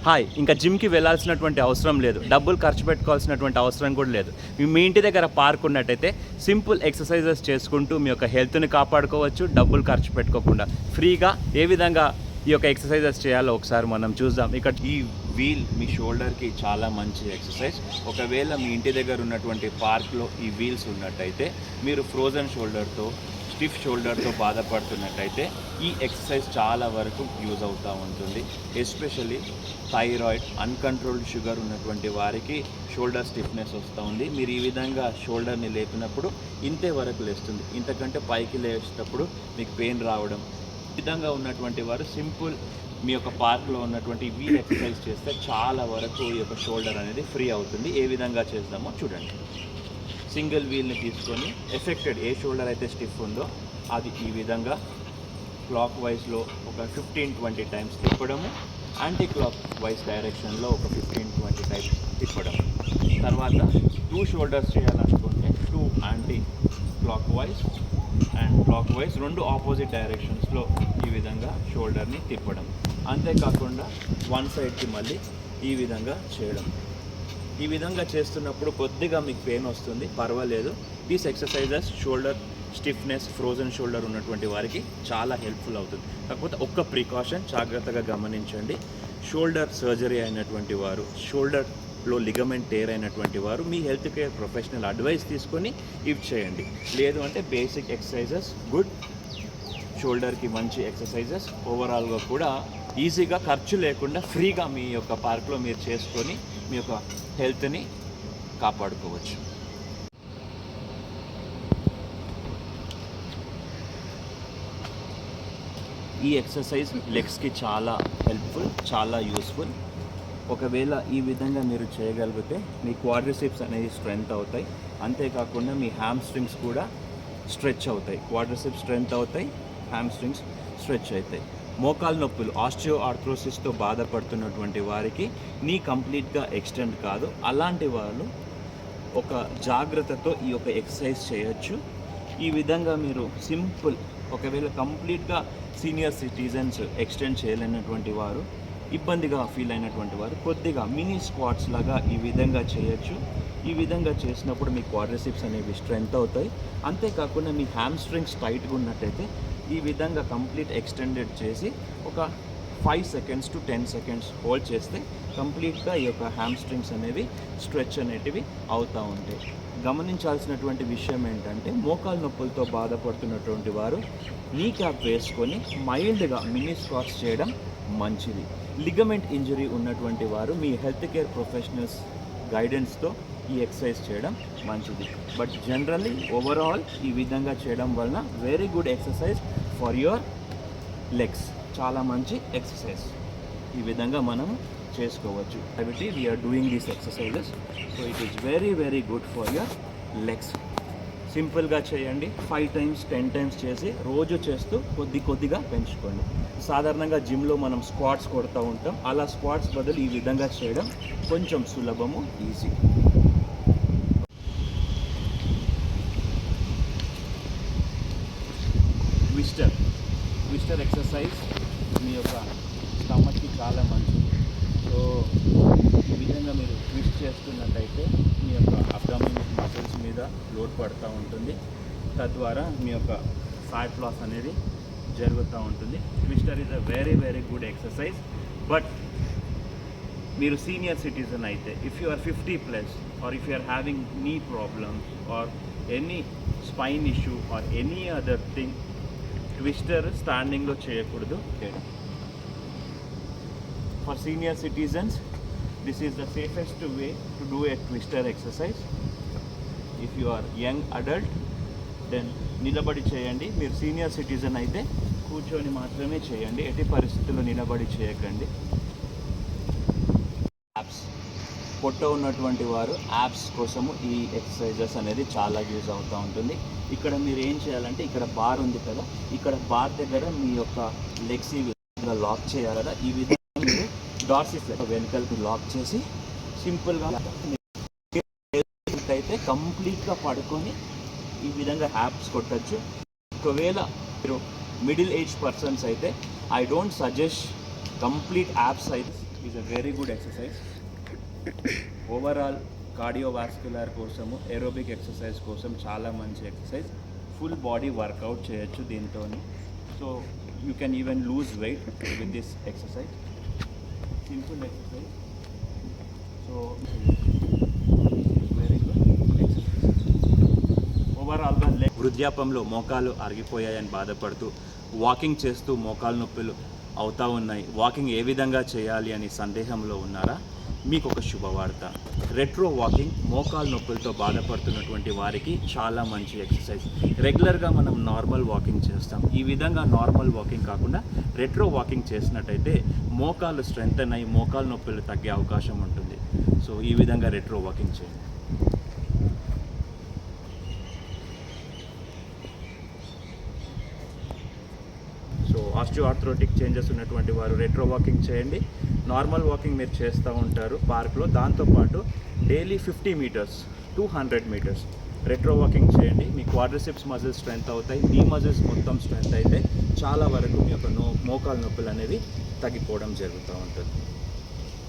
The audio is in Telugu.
హాయ్ ఇంకా జిమ్కి వెళ్ళాల్సినటువంటి అవసరం లేదు, డబ్బులు ఖర్చు పెట్టుకోవాల్సినటువంటి అవసరం కూడా లేదు. మీ ఇంటి దగ్గర పార్క్ ఉన్నట్టయితే సింపుల్ ఎక్సర్సైజెస్ చేసుకుంటూ మీ యొక్క హెల్త్ని కాపాడుకోవచ్చు, డబ్బులు ఖర్చు పెట్టుకోకుండా ఫ్రీగా. ఏ విధంగా ఈ యొక్క ఎక్సర్సైజెస్ చేయాలో ఒకసారి మనం చూద్దాం. ఇక్కడ ఈ వీల్ మీ షోల్డర్కి చాలా మంచి ఎక్సర్సైజ్. ఒకవేళ మీ ఇంటి దగ్గర ఉన్నటువంటి పార్క్లో ఈ వీల్స్ ఉన్నట్టయితే మీరు ఫ్రోజన్ షోల్డర్తో, స్టిఫ్ షోల్డర్తో బాధపడుతున్నట్టయితే ఈ ఎక్సర్సైజ్ చాలా వరకు యూజ్ అవుతూ ఉంటుంది. ఎస్పెషల్లీ థైరాయిడ్, అన్కంట్రోల్డ్ షుగర్ ఉన్నటువంటి వారికి షోల్డర్ స్టిఫ్నెస్ వస్తూ ఉంది. మీరు ఈ విధంగా షోల్డర్ని లేపినప్పుడు ఇంతే వరకు లేస్తుంది, ఇంతకంటే పైకి లేచేటప్పుడు మీకు పెయిన్ రావడం. ఈ విధంగా ఉన్నటువంటి వారు సింపుల్ మీ యొక్క పార్క్లో ఉన్నటువంటి వీల్ ఎక్సర్సైజ్ చేస్తే చాలా వరకు ఈ యొక్క షోల్డర్ అనేది ఫ్రీ అవుతుంది. ఏ విధంగా చేద్దామో చూడండి. సింగిల్ వీల్ని తీసుకొని ఎఫెక్టెడ్ ఏ షోల్డర్ అయితే స్టిఫ్ ఉందో అది ఈ విధంగా క్లాక్ వైజ్లో ఒక 15-20 టైమ్స్ తిప్పడము, యాంటీ క్లాక్ వైజ్ డైరెక్షన్లో ఒక 15-20 టైమ్స్ తిప్పడము. తర్వాత 2 షోల్డర్స్ చేయాలనుకుంటే 2 anticlockwise and clockwise 2 opposite డైరెక్షన్స్లో ఈ విధంగా షోల్డర్ని తిప్పడం. అంతేకాకుండా 1 సైడ్కి మళ్ళీ ఈ విధంగా చేయడం. ఈ విధంగా చేస్తున్నప్పుడు కొద్దిగా మీకు పెయిన్ వస్తుంది, పర్వాలేదు. These exercises shoulder stiffness, frozen shoulder ఉన్నటువంటి వారికి చాలా హెల్ప్ఫుల్ అవుతుంది. కాకపోతే ఒక్క ప్రికాషన్ జాగ్రత్తగా గమనించండి. షోల్డర్ సర్జరీ అయినటువంటి వారు, షోల్డర్లో లిగమెంట్ టేర్ అయినటువంటి వారు మీ హెల్త్ కేర్ ప్రొఫెషనల్ అడ్వైస్ తీసుకొని ఇవి చేయండి. లేదు అంటే బేసిక్ ఎక్సర్సైజెస్ గుడ్, షోల్డర్కి మంచి ఎక్సర్సైజెస్ ఓవరాల్గా కూడా ఈజీగా ఖర్చు లేకుండా ఫ్రీగా మీ యొక్క పార్క్లో మీరు చేసుకొని మీ యొక్క హెల్త్ని కాపాడుకోవచ్చు. ఈ ఎక్సర్సైజ్ లెగ్స్కి చాలా హెల్ప్ఫుల్, చాలా యూస్ఫుల్. ఒకవేళ ఈ విధంగా మీరు చేయగలిగితే మీ క్వాడ్రిసెప్స్ అనేది స్ట్రెంగ్త్ అవుతాయి. అంతేకాకుండా మీ హ్యామ్ స్ట్రింగ్స్ కూడా స్ట్రెచ్ అవుతాయి. క్వాడ్రిసెప్స్ స్ట్రెంగ్త్ అవుతాయి, హ్యామ్ స్ట్రింగ్స్ స్ట్రెచ్ అవుతాయి. మోకాలు నొప్పులు, ఆస్టియో ఆర్థ్రోసిస్తో బాధపడుతున్నటువంటి వారికి నీ కంప్లీట్గా ఎక్స్టెండ్ కాదు. అలాంటి వాళ్ళు ఒక జాగ్రత్తతో ఈ యొక్క ఎక్సర్సైజ్ చేయొచ్చు. ఈ విధంగా మీరు సింపుల్, ఒకవేళ కంప్లీట్గా సీనియర్ సిటిజన్స్ ఎక్స్టెండ్ చేయలేనటువంటి వారు, ఇబ్బందిగా ఫీల్ అయినటువంటి వారు కొద్దిగా మినీ స్క్వాట్స్ లాగా ఈ విధంగా చేయొచ్చు. ఈ విధంగా చేసినప్పుడు మీ క్వాడ్రిసెప్స్ అనేవి స్ట్రెంగ్త్ అవుతాయి. అంతేకాకుండా మీ హ్యామ్ స్ట్రింగ్స్ టైట్గా ఉన్నట్టయితే ఈ విధంగా కంప్లీట్ ఎక్స్టెండెడ్ చేసి ఒక 5 seconds to 10 seconds హోల్డ్ చేస్తే కంప్లీట్గా ఈ యొక్క హ్యామ్ స్ట్రింగ్స్ అనేవి స్ట్రెచ్ అనేటివి అవుతూ ఉంటాయి. గమనించాల్సినటువంటి విషయం ఏంటంటే మోకాలు నొప్పులతో బాధపడుతున్నటువంటి వారు నీ క్యాప్ వేసుకొని మైల్డ్గా మినీ స్క్వాట్స్ చేయడం మంచిది. లిగమెంట్ ఇంజరీ ఉన్నటువంటి వారు మీ హెల్త్ కేర్ ప్రొఫెషనల్స్ గైడెన్స్తో ఈ ఎక్సర్సైజ్ చేయడం మంచిది. బట్ జనరల్లీ ఓవరాల్ ఈ విధంగా చేయడం వలన very good exercise for your legs. చాలా మంచి ఎక్సర్సైజ్ ఈ విధంగా మనం చేసుకోవచ్చు. కాబట్టి we're doing these exercises, so it is very very good for your legs. సింపుల్గా చేయండి. 5 times 10 times చేసి రోజు చేస్తూ కొద్దిగా పెంచుకోండి. సాధారణంగా జిమ్లో మనం స్క్వాట్స్ కొడుతూ ఉంటాం, అలా స్క్వాట్స్ బదులు ఈ విధంగా చేయడం కొంచెం సులభము, ఈజీ. ట్విస్టర్ ఎక్సర్సైజ్ మీ యొక్క స్టమక్కి చాలా మంచిది. సో ఈ విధంగా మీరు ట్విస్ట్ చేస్తున్నట్టయితే మీ యొక్క అబ్డామినల్ మసిల్స్ మీద లోడ్ పడుతూ ఉంటుంది. తద్వారా మీ యొక్క ఫ్యాట్ లాస్ అనేది జరుగుతూ ఉంటుంది. Twister is a very very good exercise. But మీరు సీనియర్ సిటిజన్ అయితే, if you are 50+ or if you are having knee problems or any spine issue or any other thing, twister స్టాండింగ్లో చేయకూడదు. For senior citizens this is the safest way to do a twister exercise. If you are young adult then నిలబడి చేయండి. మీరు సీనియర్ సిటిజన్ అయితే కూర్చొని మాత్రమే చేయండి, ఎట్టి పరిస్థితుల్లో నిలబడి చేయకండి. యాప్స్ పొట్ట ఉన్నటువంటి వారు యాప్స్ కోసము ఈ ఎక్సర్సైజెస్ అనేది చాలా యూజ్ అవుతూ ఉంటుంది. ఇక్కడ మీరు ఏం చేయాలంటే, ఇక్కడ బార్ ఉంది కదా, ఇక్కడ బార్ దగ్గర మీ యొక్క లెగ్స్ ఈ విధంగా లాక్ చేయాలి కదా. ఈ విధంగా మీరు డార్సిస్ వెనుకలకి లాక్ చేసి సింపుల్గా అయితే కంప్లీట్గా పడుకొని ఈ విధంగా యాప్స్ కొట్టచ్చు. ఒకవేళ మీరు మిడిల్ ఏజ్ పర్సన్స్ అయితే I don't suggest complete apps అయితే is a very good exercise. Overall cardiovascular కోసము, ఏరోబిక్ ఎక్సర్సైజ్ కోసం చాలా మంచి ఎక్సర్సైజ్. ఫుల్ బాడీ వర్కౌట్ చేయొచ్చు దీంతో. So you can even lose weight with this exercise. Simple exercise. So very good exercise. ఓవరాల్గా వృద్ధాపంలో మోకాలు అరిగిపోయాయని బాధపడుతూ వాకింగ్ చేస్తూ మోకాలు నొప్పులు అవుతూ ఉన్నాయి, వాకింగ్ ఏ విధంగా చేయాలి అని సందేహంలో ఉన్నారా? మీకు ఒక శుభవార్త. రెట్రో వాకింగ్ మోకాలు నొప్పులతో బాధపడుతున్నటువంటి వారికి చాలా మంచి ఎక్సర్సైజ్. రెగ్యులర్గా మనం నార్మల్ వాకింగ్ చేస్తాం, ఈ విధంగా నార్మల్ వాకింగ్ కాకుండా రెట్రో వాకింగ్ చేసినట్టయితే మోకాలు స్ట్రెంగ్తన్ అయ్యి మోకాలు నొప్పులు తగ్గే అవకాశం ఉంటుంది. సో ఈ విధంగా రెట్రో వాకింగ్ చేయండి. సో ఆస్టియోఆర్థ్రోటిక్ చేంజెస్ ఉన్నటువంటి వారు రెట్రో వాకింగ్ చేయండి. నార్మల్ వాకింగ్ మీరు చేస్తూ ఉంటారు పార్క్లో, దాంతోపాటు daily 50 metres 200 metres retro walking చేయండి. మీ క్వాడ్రిసెప్స్ మజిల్స్ స్ట్రెంత్ అవుతాయి, నీ మజిల్స్ మొత్తం స్ట్రెంత్ అయితే చాలా వరకు మీ యొక్క మోకాలు నొప్పులు అనేవి తగ్గిపోవడం జరుగుతూ ఉంటుంది.